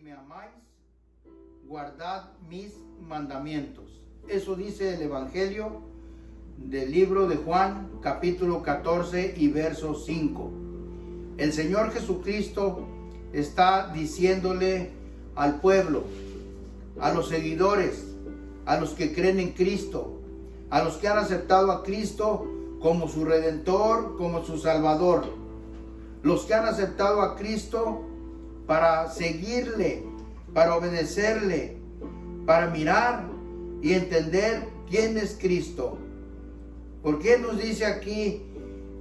me amáis, guardad mis mandamientos. Eso dice el Evangelio del libro de Juan, capítulo 14 y verso 5. El Señor Jesucristo está diciéndole al pueblo, a los seguidores, a los que creen en Cristo, a los que han aceptado a Cristo como su Redentor, como su Salvador, los que han aceptado a Cristo para seguirle, para obedecerle, para mirar y entender quién es Cristo. Porque nos dice aquí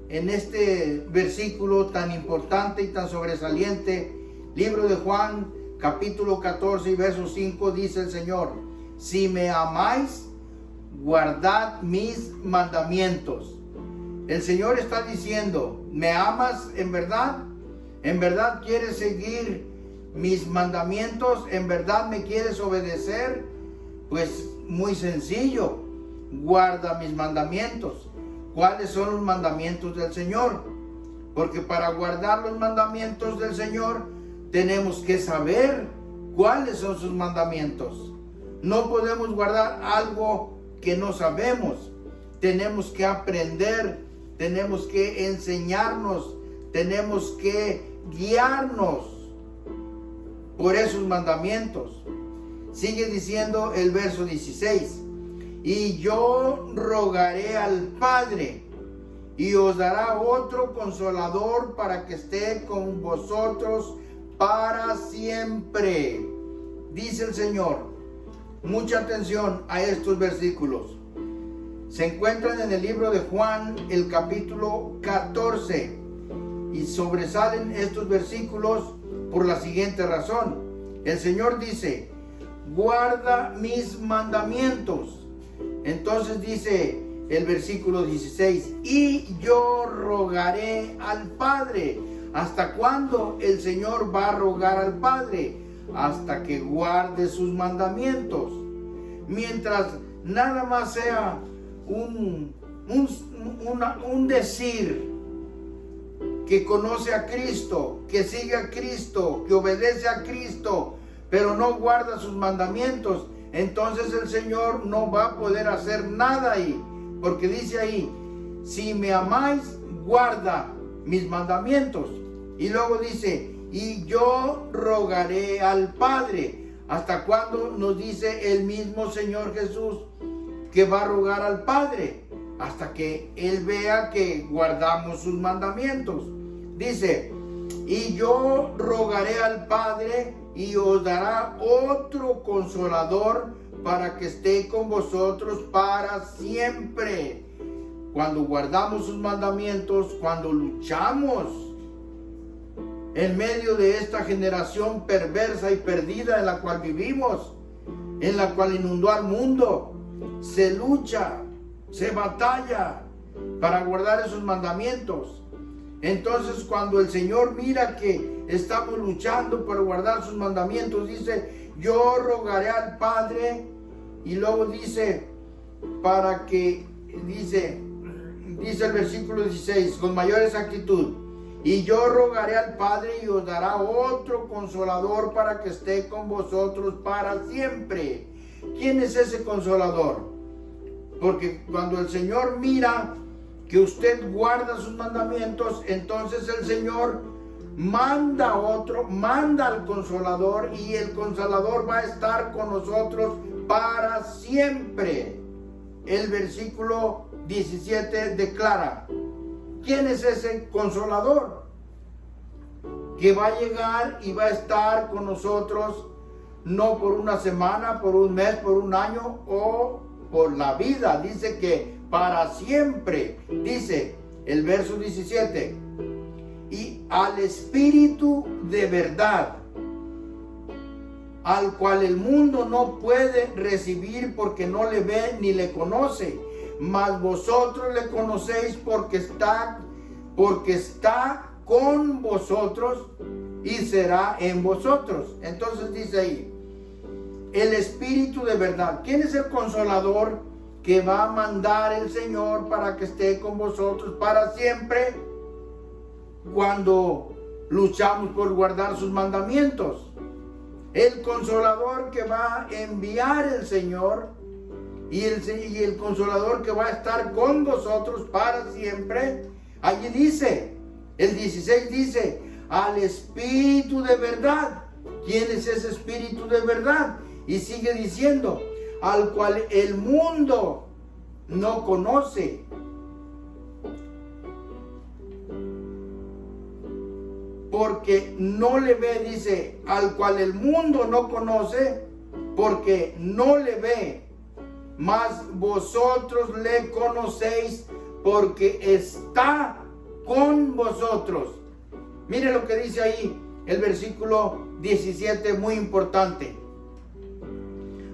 en este versículo tan importante y tan sobresaliente, libro de Juan, capítulo 14 y verso 5, dice el Señor: si me amáis, guardad mis mandamientos. El Señor está diciendo: ¿me amas en verdad? ¿En verdad quieres seguir mis mandamientos? ¿En verdad me quieres obedecer? Pues muy sencillo, guarda mis mandamientos. ¿Cuáles son los mandamientos del Señor? Porque para guardar los mandamientos del Señor tenemos que saber cuáles son sus mandamientos. No podemos guardar algo que no sabemos. Tenemos que aprender, tenemos que enseñarnos, tenemos que guiarnos por esos mandamientos. Sigue diciendo el verso 16: y yo rogaré al Padre, y os dará otro consolador para que esté con vosotros para siempre. Dice el Señor. Mucha atención a estos versículos. Se encuentran en el libro de Juan, el capítulo 14, y sobresalen estos versículos por la siguiente razón. El Señor dice: guarda mis mandamientos. Entonces dice el versículo 16: y yo rogaré al Padre. ¿Hasta cuándo el Señor va a rogar al Padre? Hasta que guarde sus mandamientos. Mientras nada más sea un decir que conoce a Cristo, que sigue a Cristo, que obedece a Cristo, pero no guarda sus mandamientos, entonces el Señor no va a poder hacer nada ahí. Porque dice ahí: si me amáis, guarda mis mandamientos. Y luego dice: y yo rogaré al Padre. ¿Hasta cuándo nos dice el mismo Señor Jesús que va a rogar al Padre? Hasta que Él vea que guardamos sus mandamientos. Dice: y yo rogaré al Padre, y os dará otro consolador para que esté con vosotros para siempre. Cuando guardamos sus mandamientos, cuando luchamos en medio de esta generación perversa y perdida en la cual vivimos, en la cual inundó al mundo, se lucha, se batalla para guardar esos mandamientos. Entonces, cuando el Señor mira que estamos luchando para guardar sus mandamientos, dice: yo rogaré al Padre. Y luego dice, para que, dice el versículo 16, con mayor exactitud: y yo rogaré al Padre, y os dará otro consolador para que esté con vosotros para siempre. ¿Quién es ese consolador? Porque cuando el Señor mira que usted guarda sus mandamientos, entonces el Señor manda al consolador, y el consolador va a estar con nosotros para siempre. El versículo 17 declara: ¿quién es ese consolador? Que va a llegar y va a estar con nosotros, no por una semana, por un mes, por un año o por la vida. Dice que para siempre. Dice el verso 17: y al Espíritu de verdad, al cual el mundo no puede recibir porque no le ve ni le conoce, mas vosotros le conocéis porque está con vosotros y será en vosotros. Entonces dice ahí: el Espíritu de verdad. ¿Quién es el consolador que va a mandar el Señor para que esté con vosotros para siempre? Cuando luchamos por guardar sus mandamientos. el consolador que va a enviar el Señor y el consolador que va a estar con vosotros para siempre. Allí dice, el 16 dice, al Espíritu de verdad. ¿Quién es ese Espíritu de verdad? Y sigue diciendo, al cual el mundo no conoce. Porque no le ve, dice, al cual el mundo no conoce, porque no le ve. Mas vosotros le conocéis, porque está con vosotros. Mire lo que dice ahí el versículo 17, muy importante.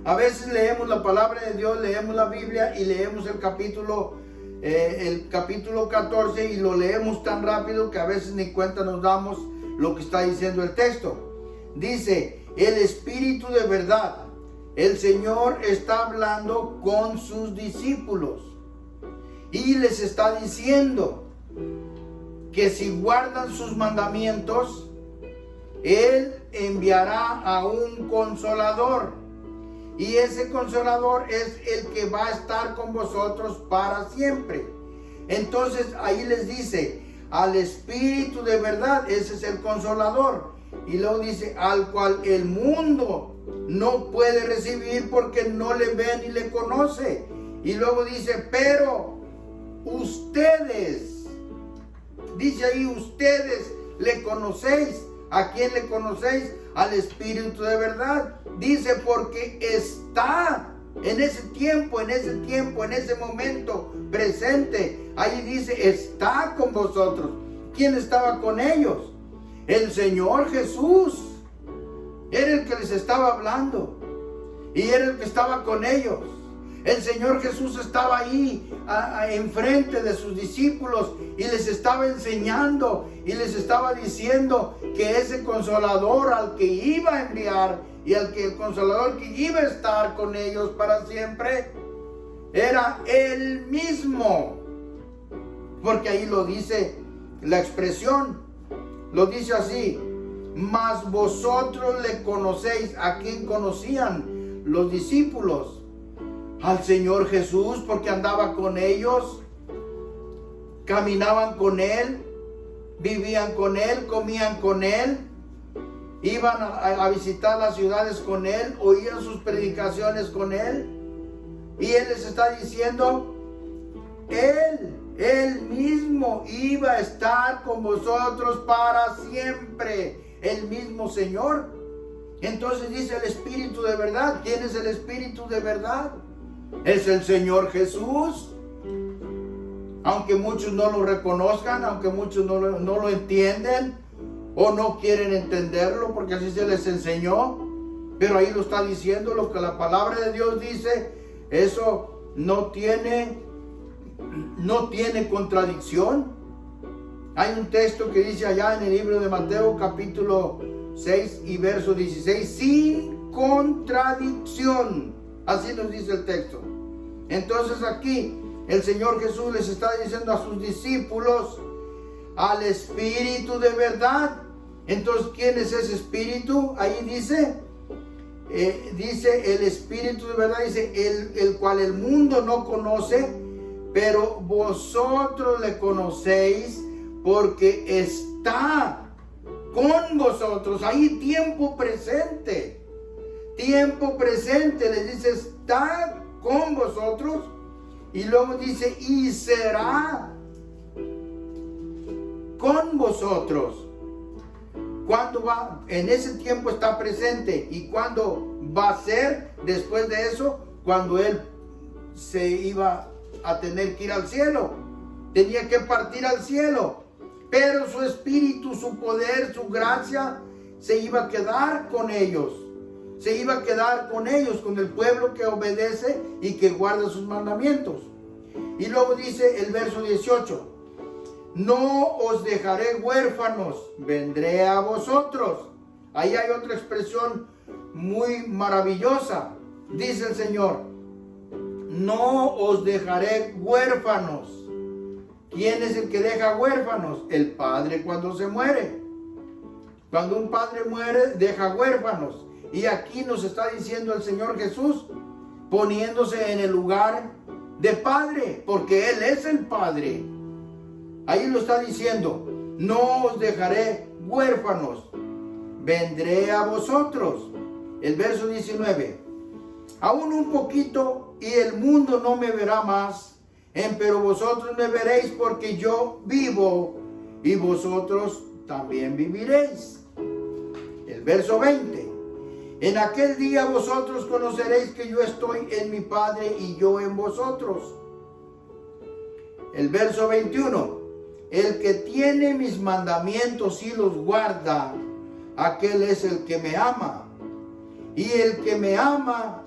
A veces leemos la palabra de Dios, leemos la Biblia y leemos el capítulo 14 y lo leemos tan rápido que a veces ni cuenta nos damos lo que está diciendo el texto. Dice, el Espíritu de verdad. El Señor está hablando con sus discípulos y les está diciendo que si guardan sus mandamientos, Él enviará a un consolador. Y ese consolador es el que va a estar con vosotros para siempre. Entonces ahí les dice, al Espíritu de verdad, ese es el consolador. Y luego dice, al cual el mundo no puede recibir porque no le ve ni le conoce. Y luego dice, pero ustedes, dice ahí, ustedes le conocéis. ¿A quién le conocéis? Al Espíritu de verdad. Dice, porque está en ese tiempo, en ese momento presente. Ahí dice, está con vosotros. ¿Quién estaba con ellos? El Señor Jesús. Era el que les estaba hablando. Y era el que estaba con ellos. El Señor Jesús estaba ahí enfrente de sus discípulos y les estaba enseñando y les estaba diciendo que ese consolador al que iba a enviar y el consolador que iba a estar con ellos para siempre era Él mismo. Porque ahí lo dice la expresión, lo dice así, mas vosotros le conocéis. ¿A quién conocían los discípulos? Al Señor Jesús, porque andaba con ellos, caminaban con Él, vivían con Él, comían con Él, iban a visitar las ciudades con Él, oían sus predicaciones con Él. Y Él les está diciendo, Él mismo iba a estar con vosotros para siempre, el mismo Señor. Entonces dice el Espíritu de verdad. ¿Quién es el Espíritu de verdad? Es el Señor Jesús. Aunque muchos no lo reconozcan, aunque muchos no lo entienden o no quieren entenderlo porque así se les enseñó, pero ahí lo está diciendo lo que la palabra de Dios dice. Eso no tiene contradicción. Hay un texto que dice allá en el libro de Mateo capítulo 6 y verso 16, sin contradicción. Así nos dice el texto. Entonces aquí el Señor Jesús les está diciendo a sus discípulos, al Espíritu de verdad. Entonces, ¿quién es ese Espíritu? Ahí dice el Espíritu de verdad, dice, el cual el mundo no conoce, pero vosotros le conocéis porque está con vosotros. Ahí tiempo presente, les dice, está con vosotros. Y luego dice, y será con vosotros. ¿Cuándo va? En ese tiempo está presente. ¿Y cuándo va a ser después de eso? Cuando Él se iba a tener que ir al cielo. Tenía que partir al cielo. Pero su espíritu, su poder, su gracia se iba a quedar con ellos. Se iba a quedar con ellos, con el pueblo que obedece y que guarda sus mandamientos. Y luego dice el verso 18, no os dejaré huérfanos, vendré a vosotros. Ahí hay otra expresión muy maravillosa. Dice el Señor, no os dejaré huérfanos. ¿Quién es el que deja huérfanos? El padre cuando se muere. Cuando un padre muere, deja huérfanos. Y aquí nos está diciendo el Señor Jesús, poniéndose en el lugar de Padre, porque Él es el Padre. Ahí lo está diciendo, no os dejaré huérfanos, vendré a vosotros. El verso 19, aún un poquito y el mundo no me verá más, pero vosotros me veréis porque yo vivo y vosotros también viviréis. El verso 20, en aquel día vosotros conoceréis que yo estoy en mi Padre y yo en vosotros. El verso 21, el que tiene mis mandamientos y los guarda, aquel es el que me ama. Y el que me ama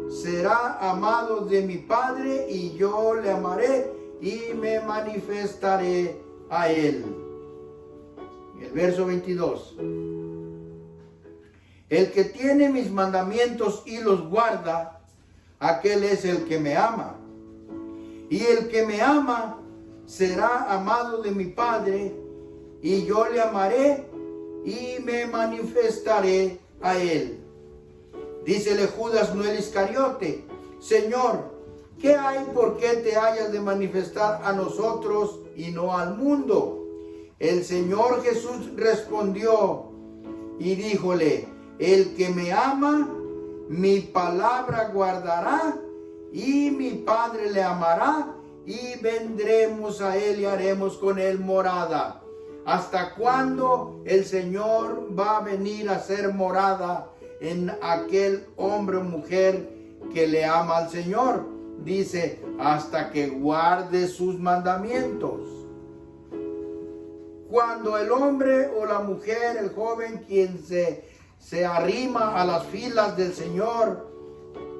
será amado de mi Padre y yo le amaré y me manifestaré a él. El verso 22. El que tiene mis mandamientos y los guarda, aquel es el que me ama. Y el que me ama será amado de mi Padre y yo le amaré y me manifestaré a él. Dícele Judas, no el Iscariote, Señor, ¿qué hay por qué te hayas de manifestar a nosotros y no al mundo? El Señor Jesús respondió y díjole, el que me ama, mi palabra guardará y mi Padre le amará y vendremos a él y haremos con él morada. ¿Hasta cuándo el Señor va a venir a ser morada en aquel hombre o mujer que le ama al Señor? Dice, hasta que guarde sus mandamientos. Cuando el hombre o la mujer, el joven, quien se arrima a las filas del Señor,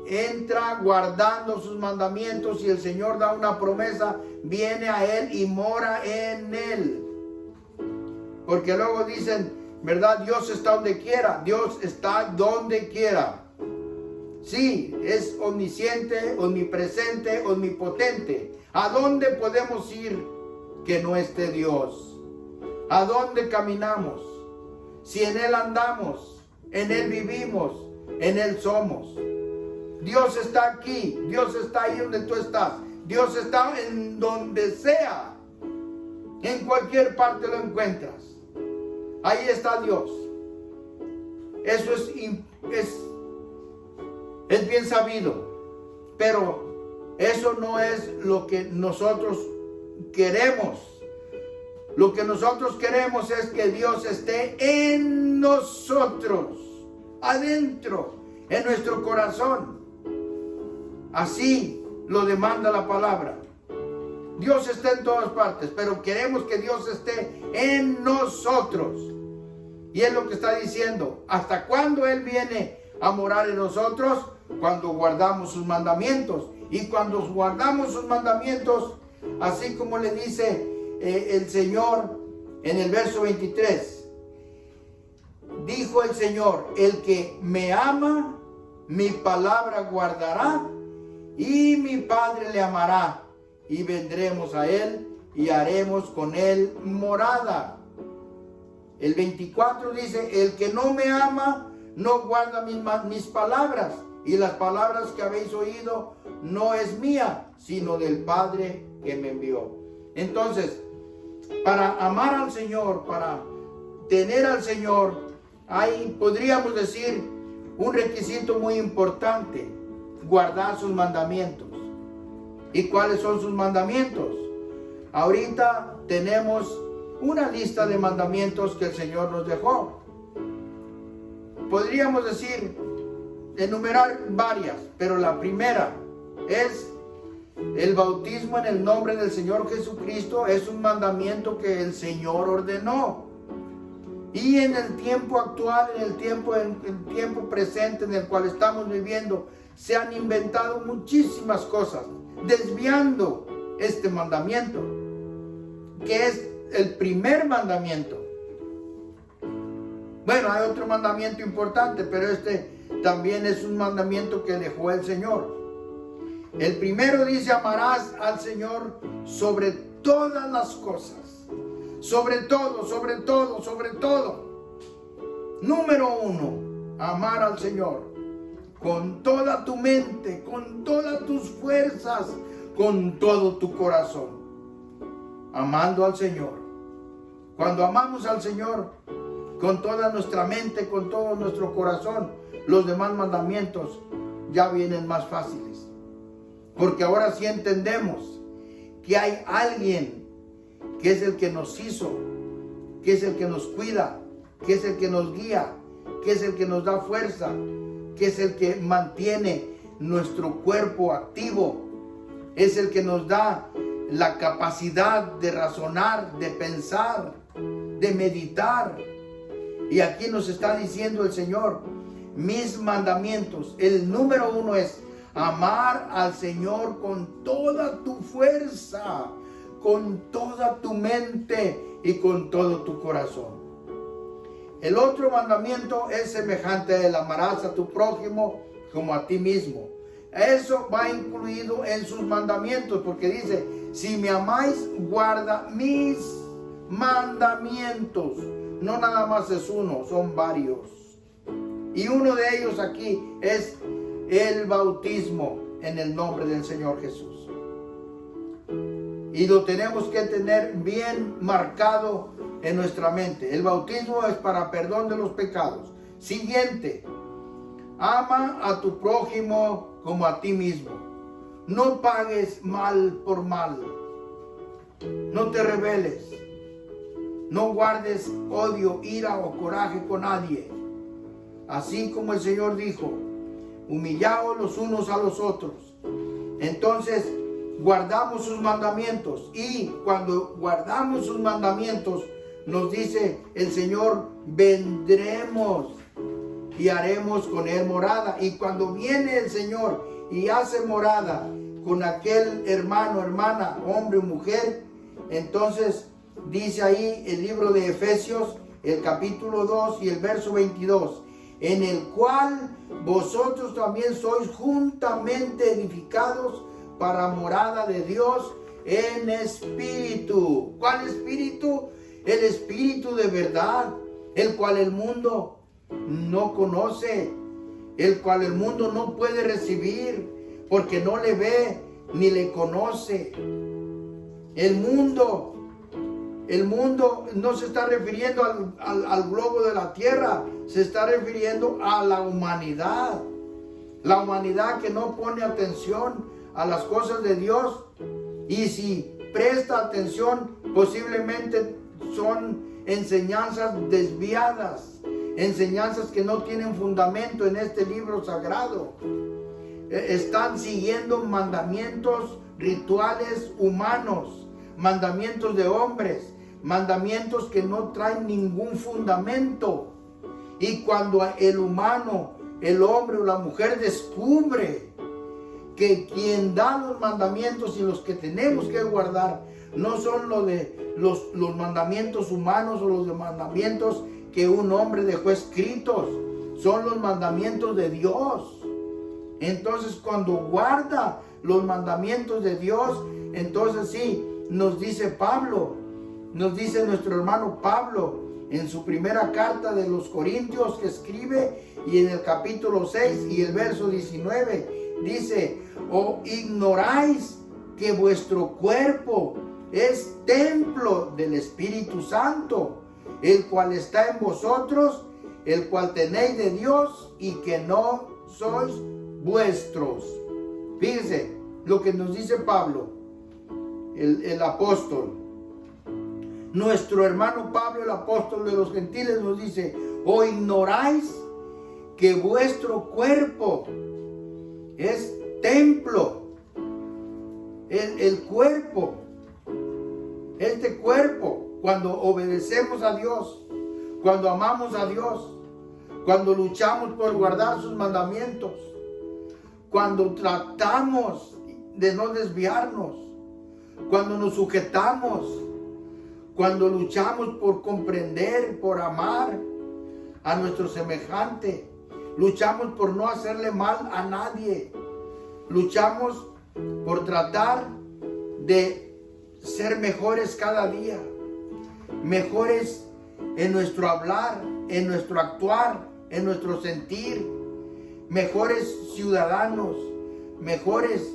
entra guardando sus mandamientos y el Señor da una promesa, viene a él y mora en él. Porque luego dicen, ¿verdad? Dios está donde quiera. Dios está donde quiera. Sí, es omnisciente, omnipresente, omnipotente. ¿A dónde podemos ir que no esté Dios? ¿A dónde caminamos? Si en Él andamos, en Él vivimos, en Él somos. Dios está aquí, Dios está ahí donde tú estás. Dios está en donde sea. En cualquier parte lo encuentras. Ahí está Dios. Eso es bien sabido. Pero eso no es lo que nosotros queremos. Lo que nosotros queremos es que Dios esté en nosotros, adentro, en nuestro corazón. Así lo demanda la palabra. Dios está en todas partes, pero queremos que Dios esté en nosotros. Y es lo que está diciendo. ¿Hasta cuándo Él viene a morar en nosotros? Cuando guardamos sus mandamientos. Y cuando guardamos sus mandamientos, así como le dice el Señor en el verso 23. Dijo el Señor, el que me ama, mi palabra guardará, y mi Padre le amará, y vendremos a él, y haremos con él morada. El 24 dice, el que no me ama, no guarda mis palabras, y las palabras que habéis oído no es mía, sino del Padre que me envió. Entonces, para amar al Señor, para tener al Señor, podríamos decir, un requisito muy importante, guardar sus mandamientos. ¿Y cuáles son sus mandamientos? Ahorita tenemos una lista de mandamientos que el Señor nos dejó. Podríamos decir, enumerar varias, pero la primera es el bautismo en el nombre del Señor Jesucristo. Es un mandamiento que el Señor ordenó. Y en el tiempo actual, en el tiempo presente en el cual estamos viviendo, se han inventado muchísimas cosas, desviando este mandamiento, que es el primer mandamiento. Bueno, hay otro mandamiento importante, pero este también es un mandamiento que dejó el Señor. El primero dice, amarás al Señor sobre todas las cosas. Sobre todo, sobre todo, sobre todo. Número 1, amar al Señor con toda tu mente, con todas tus fuerzas, con todo tu corazón. Amando al Señor. Cuando amamos al Señor con toda nuestra mente, con todo nuestro corazón, los demás mandamientos ya vienen más fáciles. Porque ahora sí entendemos que hay alguien que es el que nos hizo, que es el que nos cuida, que es el que nos guía, que es el que nos da fuerza, que es el que mantiene nuestro cuerpo activo, es el que nos da la capacidad de razonar, de pensar, de meditar. Y aquí nos está diciendo el Señor, mis mandamientos, el número 1 es amar al Señor con toda tu fuerza, con toda tu mente y con todo tu corazón. El otro mandamiento es semejante: el amarás a tu prójimo como a ti mismo. Eso va incluido en sus mandamientos, porque dice, si me amáis, guarda mis mandamientos. No nada más es uno, son varios. Y uno de ellos aquí es el bautismo en el nombre del Señor Jesús. Y lo tenemos que tener bien marcado en nuestra mente. El bautismo es para perdón de los pecados. Siguiente, ama a tu prójimo como a ti mismo. No pagues mal por mal. No te rebeles. No guardes odio, ira o coraje con nadie. Así como el Señor dijo, humillaos los unos a los otros. Entonces, guardamos sus mandamientos. Y cuando guardamos sus mandamientos, nos dice el Señor, vendremos y haremos con él morada. Y cuando viene el Señor y hace morada con aquel hermano, hermana, hombre o mujer, entonces dice ahí el libro de Efesios, el capítulo 2 y el verso 22, en el cual vosotros también sois juntamente edificados para morada de Dios en espíritu. ¿Cuál espíritu? El espíritu de verdad, el cual el mundo no conoce, el cual el mundo no puede recibir, porque no le ve ni le conoce. El mundo no se está refiriendo al globo de la tierra, se está refiriendo a la humanidad. La humanidad que no pone atención a las cosas de Dios, y si presta atención, posiblemente son enseñanzas desviadas, enseñanzas que no tienen fundamento en este libro sagrado. Están siguiendo mandamientos rituales humanos, mandamientos de hombres, mandamientos que no traen ningún fundamento. Y cuando el humano, el hombre o la mujer descubre que quien da los mandamientos y los que tenemos que guardar no son los mandamientos humanos o los mandamientos que un hombre dejó escritos, son los mandamientos de Dios. Entonces, cuando guarda los mandamientos de Dios, entonces sí, nos dice Pablo, nos dice nuestro hermano Pablo en su primera carta de los Corintios que escribe, y en el capítulo 6 y el verso 19 dice, ¿o ignoráis que vuestro cuerpo es templo del Espíritu Santo, el cual está en vosotros, el cual tenéis de Dios, y que no sois vuestros? Fíjense lo que nos dice Pablo, el apóstol. Nuestro hermano Pablo, el apóstol de los gentiles, nos dice, ¿o ignoráis que vuestro cuerpo es templo? El cuerpo, este cuerpo, cuando obedecemos a Dios, cuando amamos a Dios, cuando luchamos por guardar sus mandamientos, cuando tratamos de no desviarnos, cuando nos sujetamos, cuando luchamos por comprender, por amar a nuestro semejante, luchamos por no hacerle mal a nadie, luchamos por tratar de ser mejores cada día, mejores en nuestro hablar, en nuestro actuar, en nuestro sentir, mejores ciudadanos, mejores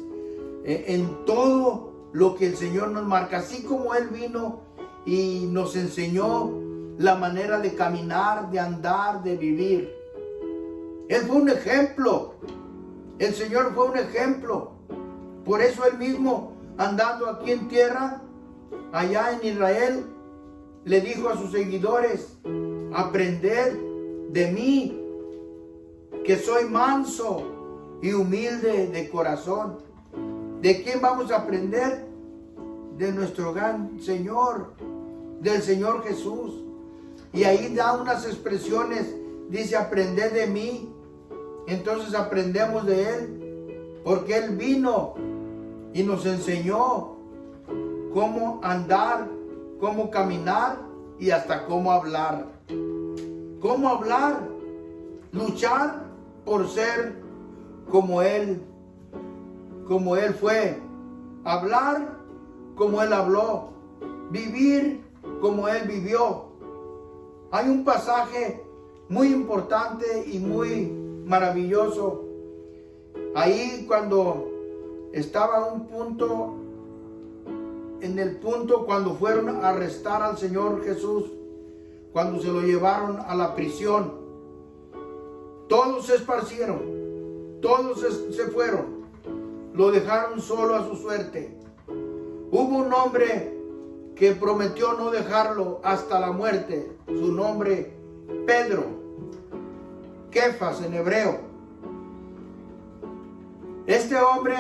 en todo lo que el Señor nos marca. Así como Él vino y nos enseñó la manera de caminar, de andar, de vivir. Él fue un ejemplo. El Señor fue un ejemplo. Por eso Él mismo, andando aquí en tierra, allá en Israel, le dijo a sus seguidores: aprended de mí, que soy manso y humilde de corazón. ¿De quién vamos a aprender? De nuestro gran Señor, del Señor Jesús. Y ahí da unas expresiones, dice: aprended de mí. Entonces aprendemos de Él, porque Él vino y nos enseñó cómo andar, cómo caminar y hasta cómo hablar. ¿Cómo hablar? Luchar por ser como Él fue. Hablar como Él habló. Vivir como Él vivió. Hay un pasaje muy importante y muy maravilloso. Ahí cuando estaba en el punto cuando fueron a arrestar al Señor Jesús, cuando se lo llevaron a la prisión, todos se esparcieron, todos se fueron, lo dejaron solo a su suerte. Hubo un hombre que prometió no dejarlo hasta la muerte, su nombre Pedro, Kefas en hebreo. Este hombre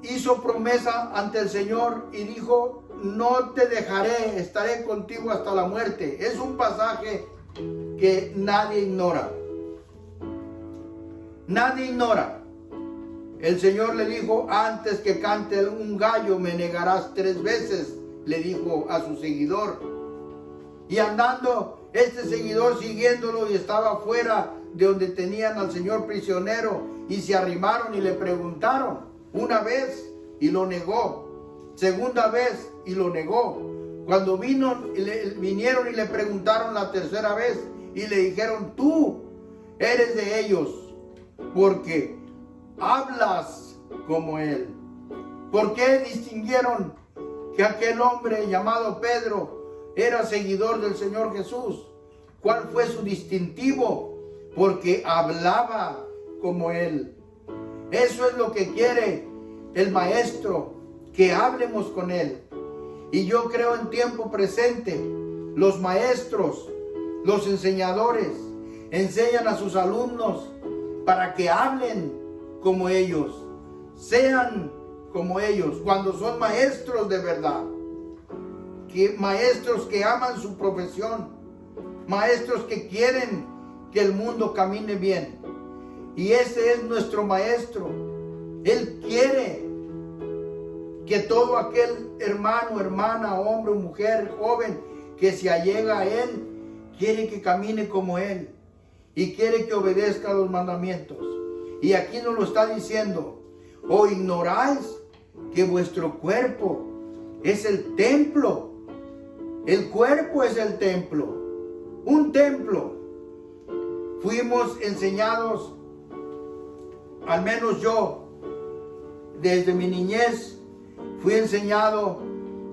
hizo promesa ante el Señor y dijo: no te dejaré, estaré contigo hasta la muerte. Es un pasaje que nadie ignora. Nadie ignora. El Señor le dijo: antes que cante un gallo me negarás 3 veces, le dijo a su seguidor. Y andando este seguidor siguiéndolo, y estaba fuera de donde tenían al Señor prisionero, y se arrimaron y le preguntaron una vez y lo negó, segunda vez y lo negó. Cuando vinieron y le preguntaron la tercera vez y le dijeron: tú eres de ellos, porque hablas como él. ¿Por qué distinguieron que aquel hombre llamado Pedro era seguidor del Señor Jesús? ¿Cuál fue su distintivo? Porque hablaba como él. Eso es lo que quiere el Maestro, que hablemos con él. Y yo creo en tiempo presente, los maestros, los enseñadores, enseñan a sus alumnos para que hablen como ellos, sean como ellos, cuando son maestros de verdad, maestros que aman su profesión, maestros que quieren que el mundo camine bien. Y ese es nuestro Maestro. Él quiere que todo aquel hermano, hermana, hombre, mujer, joven que se allega a Él, quiere que camine como Él y quiere que obedezca los mandamientos. Y aquí nos lo está diciendo: ¿o ignoráis que vuestro cuerpo es el templo? El cuerpo es el templo, un templo. Fuimos enseñados, al menos yo, desde mi niñez, fui enseñado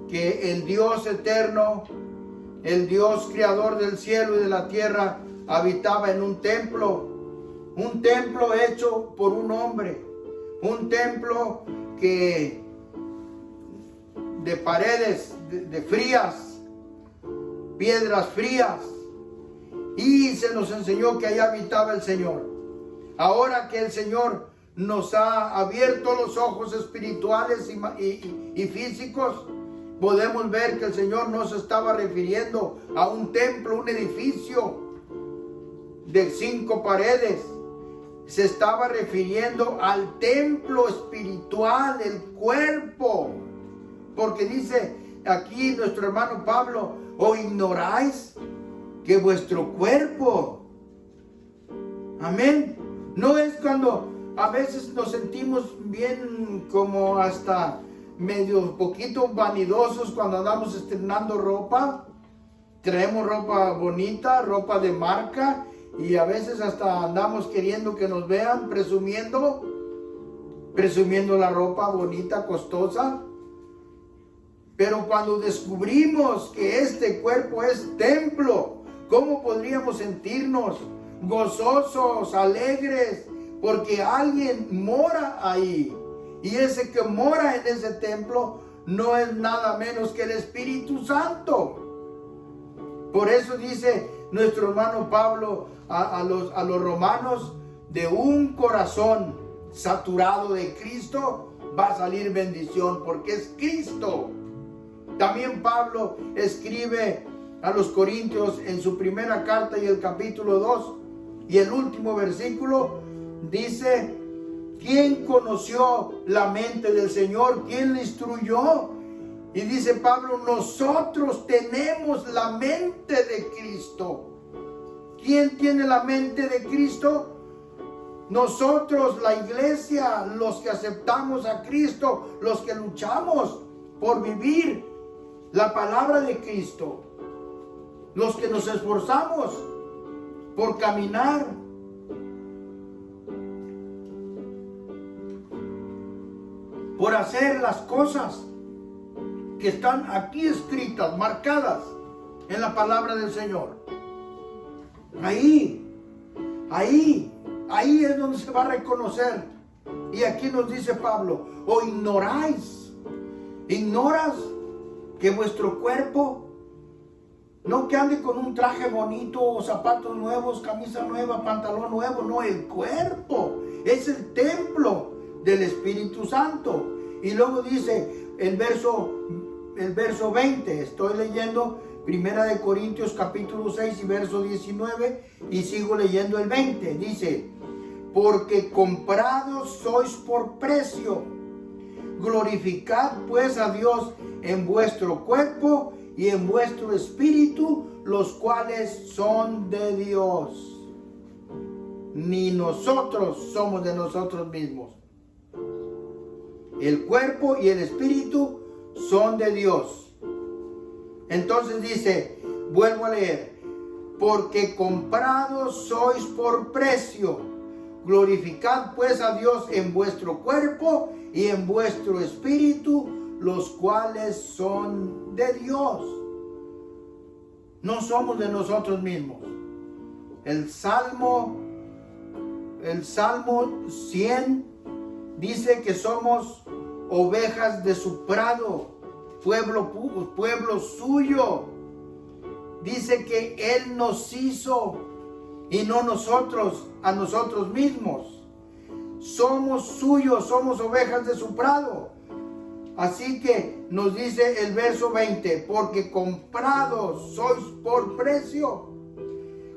que el Dios eterno, el Dios creador del cielo y de la tierra, habitaba en un templo hecho por un hombre, un templo que de paredes de frías, piedras frías, y se nos enseñó que allá habitaba el Señor. Ahora que el Señor nos ha abierto los ojos espirituales y físicos, podemos ver que el Señor no se estaba refiriendo a un templo, un edificio de 5 paredes. Se estaba refiriendo al templo espiritual, el cuerpo. Porque dice aquí nuestro hermano Pablo: ¿o ignoráis que vuestro cuerpo? Amén. No es cuando a veces nos sentimos bien, como hasta medio poquito vanidosos cuando andamos estrenando ropa. Traemos ropa bonita, ropa de marca, Y a veces hasta andamos queriendo que nos vean presumiendo la ropa bonita, costosa. Pero cuando descubrimos que este cuerpo es templo, ¿cómo podríamos sentirnos gozosos, alegres? Porque alguien mora ahí. Y ese que mora en ese templo no es nada menos que el Espíritu Santo. Por eso dice nuestro hermano Pablo a los romanos: de un corazón saturado de Cristo va a salir bendición, porque es Cristo. También Pablo escribe a los Corintios en su primera carta y el capítulo 2 y el último versículo dice: ¿quién conoció la mente del Señor? ¿Quién le instruyó? Y dice Pablo: nosotros tenemos la mente de Cristo. ¿Quién tiene la mente de Cristo? Nosotros, la iglesia, los que aceptamos a Cristo, los que luchamos por vivir la palabra de Cristo, los que nos esforzamos por caminar por hacer las cosas que están aquí escritas, marcadas en la palabra del Señor. Ahí es donde se va a reconocer. Y aquí nos dice Pablo: ¿o ignoráis? ¿Ignoras que vuestro cuerpo, no que ande con un traje bonito, o zapatos nuevos, camisa nueva, pantalón nuevo? No, el cuerpo es el templo del Espíritu Santo. Y luego dice el verso 20, estoy leyendo Primera de Corintios capítulo 6 y verso 19, y sigo leyendo el 20. Dice: porque comprados sois por precio, glorificad pues a Dios en vuestro cuerpo y en vuestro espíritu, los cuales son de Dios. Ni nosotros somos de nosotros mismos. El cuerpo y el espíritu son de Dios. Entonces dice, vuelvo a leer: porque comprados sois por precio, glorificad pues a Dios en vuestro cuerpo y en vuestro espíritu, los cuales son de Dios. No somos de nosotros mismos. El Salmo 100 dice que somos ovejas de su prado, pueblo suyo. Dice que Él nos hizo y no nosotros a nosotros mismos. Somos suyos, somos ovejas de su prado. Así que nos dice el verso 20: porque comprados sois por precio.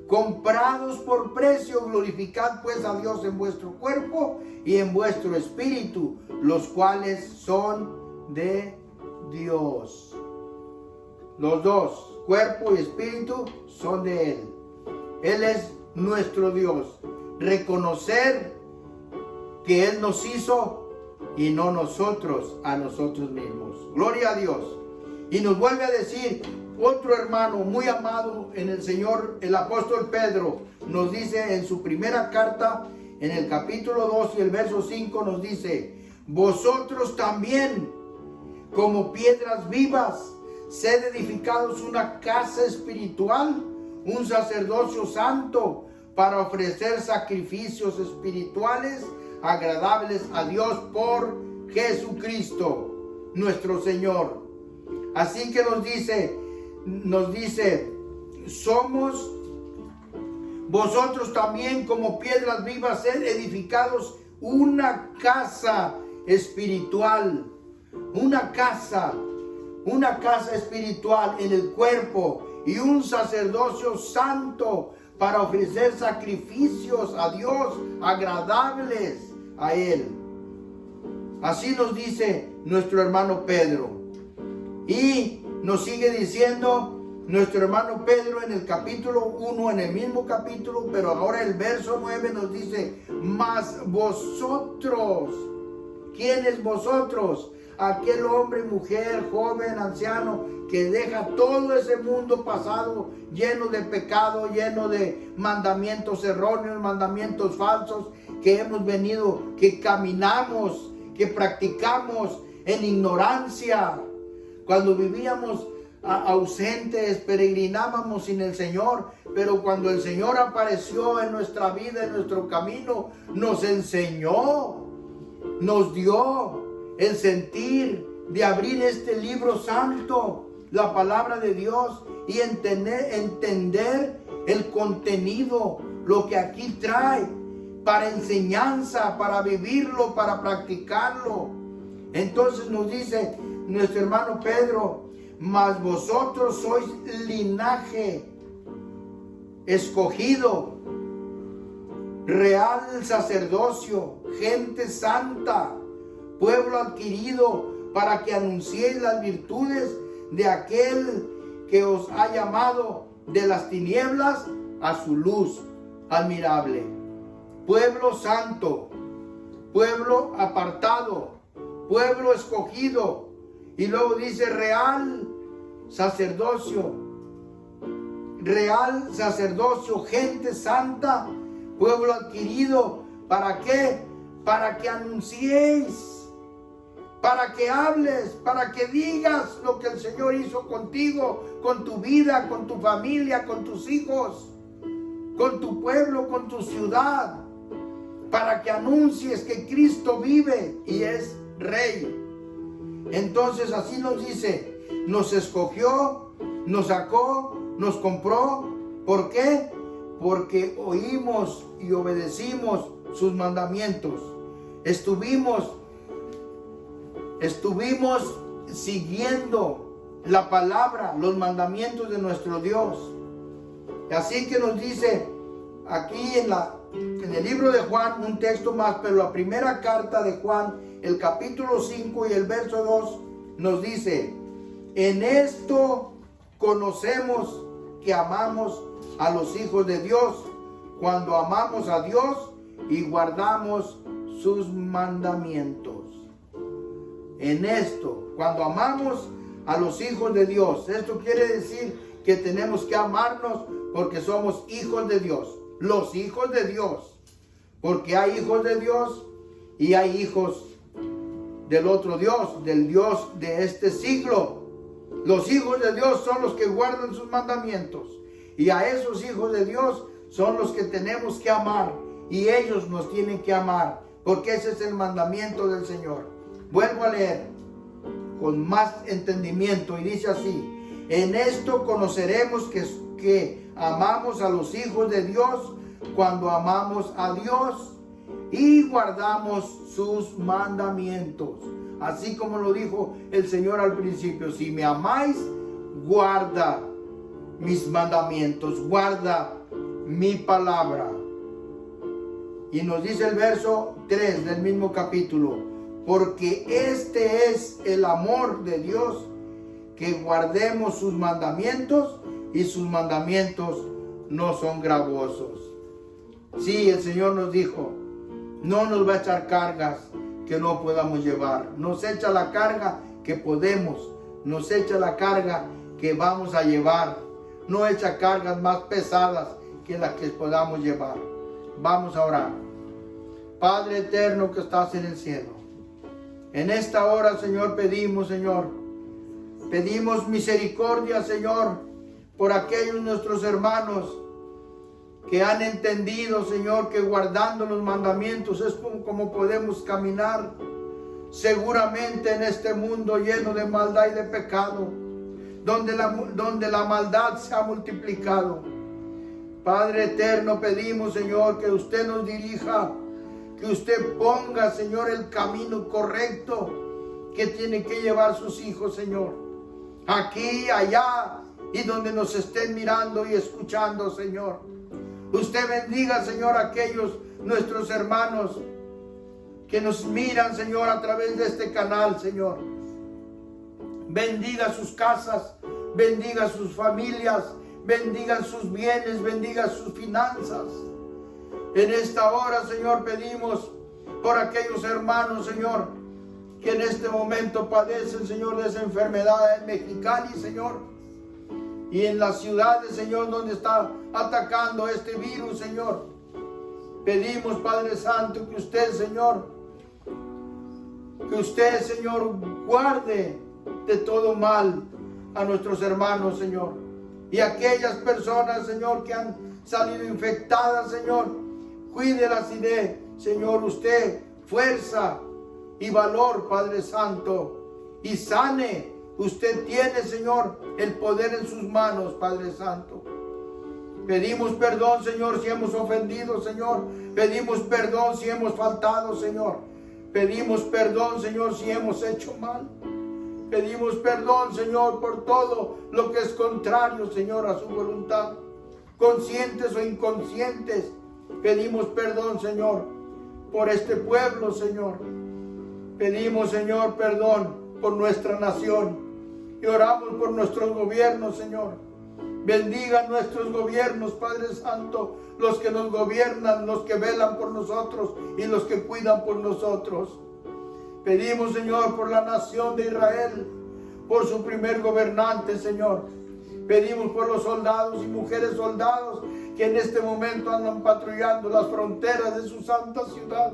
Comprados por precio, glorificad pues a Dios en vuestro cuerpo y en vuestro espíritu, los cuales son de Dios. Los dos, cuerpo y espíritu, son de Él. Él es nuestro Dios. Reconocer que Él nos hizo y no nosotros a nosotros mismos. Gloria a Dios. Y nos vuelve a decir otro hermano muy amado en el Señor, el apóstol Pedro, nos dice en su primera carta, en el capítulo 2 y el verso 5, nos dice: vosotros también, como piedras vivas, sed edificados una casa espiritual, un sacerdocio santo, para ofrecer sacrificios espirituales agradables a Dios por Jesucristo, nuestro Señor. Así que nos dice, somos vosotros también como piedras vivas, sed edificados una casa espiritual, una casa espiritual en el cuerpo, y un sacerdocio santo para ofrecer sacrificios a Dios agradables a Él. Así nos dice nuestro hermano Pedro. Y nos sigue diciendo nuestro hermano Pedro en el capítulo 1, en el mismo capítulo, pero ahora el verso 9 nos dice: mas vosotros, ¿quiénes vosotros? aquel hombre, mujer, joven, anciano, que deja todo ese mundo pasado lleno de pecado, lleno de mandamientos erróneos, mandamientos falsos, que hemos venido, que caminamos, que practicamos en ignorancia. Cuando vivíamos ausentes, peregrinábamos sin el Señor, pero cuando el Señor apareció en nuestra vida, en nuestro camino, nos enseñó, nos dio el sentir de abrir este libro santo, la palabra de Dios, y entender el contenido, lo que aquí trae, para enseñanza, para vivirlo, para practicarlo. Entonces nos dice nuestro hermano Pedro: mas vosotros sois linaje escogido, real sacerdocio, gente santa, pueblo adquirido, para que anunciéis las virtudes de aquel que os ha llamado de las tinieblas a su luz admirable. Pueblo santo, pueblo apartado, pueblo escogido. Y luego dice real sacerdocio, gente santa, pueblo adquirido. ¿Para qué? Para que anunciéis, para que hables, para que digas lo que el Señor hizo contigo, con tu vida, con tu familia, con tus hijos, con tu pueblo, con tu ciudad, para que anuncies que Cristo vive y es Rey. Entonces así nos dice, nos escogió, nos sacó, nos compró. ¿Por qué? Porque oímos y obedecimos sus mandamientos. Estuvimos siguiendo la palabra, los mandamientos de nuestro Dios. Así que nos dice aquí en el libro de Juan, un texto más, pero la primera carta de Juan, el capítulo 5 y el verso 2, nos dice: en esto conocemos que amamos a los hijos de Dios, cuando amamos a Dios y guardamos sus mandamientos. En esto, cuando amamos a los hijos de Dios, esto quiere decir que tenemos que amarnos porque somos hijos de Dios, los hijos de Dios, porque hay hijos de Dios y hay hijos del otro Dios, del Dios de este siglo. Los hijos de Dios son los que guardan sus mandamientos, y a esos hijos de Dios son los que tenemos que amar, y ellos nos tienen que amar, porque ese es el mandamiento del Señor. Vuelvo a leer con más entendimiento y dice así: en esto conoceremos que amamos a los hijos de Dios, cuando amamos a Dios y guardamos sus mandamientos. Así como lo dijo el Señor al principio: si me amáis, guarda mis mandamientos, guarda mi palabra. Y nos dice el verso 3 del mismo capítulo: porque este es el amor de Dios, que guardemos sus mandamientos, y sus mandamientos no son gravosos. Sí, el Señor nos dijo: no nos va a echar cargas que no podamos llevar. Nos echa la carga que podemos, nos echa la carga que vamos a llevar. No echa cargas más pesadas que las que podamos llevar. Vamos a orar. Padre eterno que estás en el cielo, en esta hora, Señor, pedimos misericordia, Señor, por aquellos nuestros hermanos que han entendido, Señor, que guardando los mandamientos es como podemos caminar seguramente en este mundo lleno de maldad y de pecado, donde la maldad se ha multiplicado. Padre eterno, pedimos, Señor, que usted nos dirija, que usted ponga, Señor, el camino correcto que tienen que llevar sus hijos, Señor, aquí, allá y donde nos estén mirando y escuchando, Señor. Usted bendiga, Señor, a aquellos nuestros hermanos que nos miran, Señor, a través de este canal, Señor. Bendiga sus casas, bendiga sus familias, bendiga sus bienes, bendiga sus finanzas. En esta hora, Señor, pedimos por aquellos hermanos, Señor, que en este momento padecen, Señor, de esa enfermedad en Mexicali, Señor, y en las ciudades, Señor, donde está atacando este virus, Señor. Pedimos, Padre Santo, que usted, Señor, guarde de todo mal a nuestros hermanos, Señor. Y aquellas personas, Señor, que han salido infectadas, Señor, cuídelas y dé, Señor, usted fuerza y valor, Padre Santo, y sane. Usted tiene, Señor, el poder en sus manos, Padre Santo. Pedimos perdón, Señor, si hemos ofendido, Señor. Pedimos perdón si hemos faltado, Señor. Pedimos perdón, Señor, si hemos hecho mal. Pedimos perdón, Señor, por todo lo que es contrario, Señor, a su voluntad. Conscientes o inconscientes, pedimos perdón, Señor, por este pueblo, Señor. Pedimos, Señor, perdón por nuestra nación. Y oramos por nuestros gobiernos, Señor. Bendiga nuestros gobiernos, Padre Santo, los que nos gobiernan, los que velan por nosotros y los que cuidan por nosotros. Pedimos, Señor, por la nación de Israel, por su primer gobernante, Señor. Pedimos por los soldados y mujeres soldados que en este momento andan patrullando las fronteras de su santa ciudad.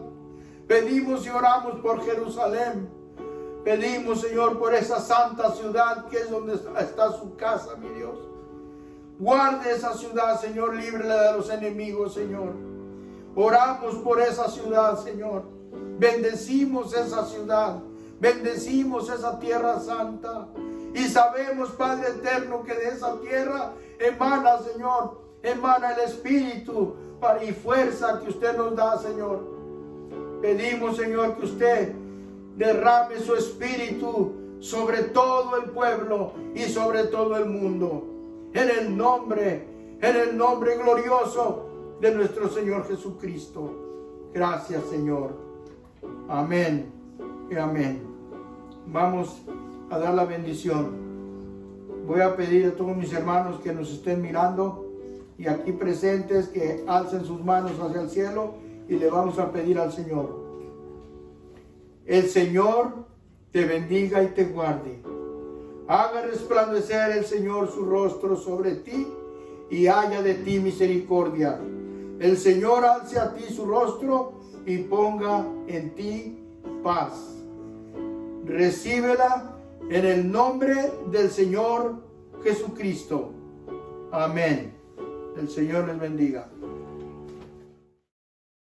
Pedimos y oramos por Jerusalén. Pedimos, Señor, por esa santa ciudad que es donde está su casa, mi Dios. Guarde esa ciudad, Señor, líbrela de los enemigos, Señor. Oramos por esa ciudad, Señor. Bendecimos esa ciudad. Bendecimos esa tierra santa. Y sabemos, Padre eterno, que de esa tierra emana, Señor, emana el Espíritu y fuerza que usted nos da, Señor. Pedimos, Señor, que usted derrame su Espíritu sobre todo el pueblo y sobre todo el mundo. En el nombre glorioso de nuestro Señor Jesucristo. Gracias, Señor. Amén y amén. Vamos a dar la bendición. Voy a pedir a todos mis hermanos que nos estén mirando y aquí presentes que alcen sus manos hacia el cielo y le vamos a pedir al Señor. El Señor te bendiga y te guarde. Haga resplandecer el Señor su rostro sobre ti y haya de ti misericordia. El Señor alce a ti su rostro y ponga en ti paz. Recíbela en el nombre del Señor Jesucristo. Amén. El Señor les bendiga.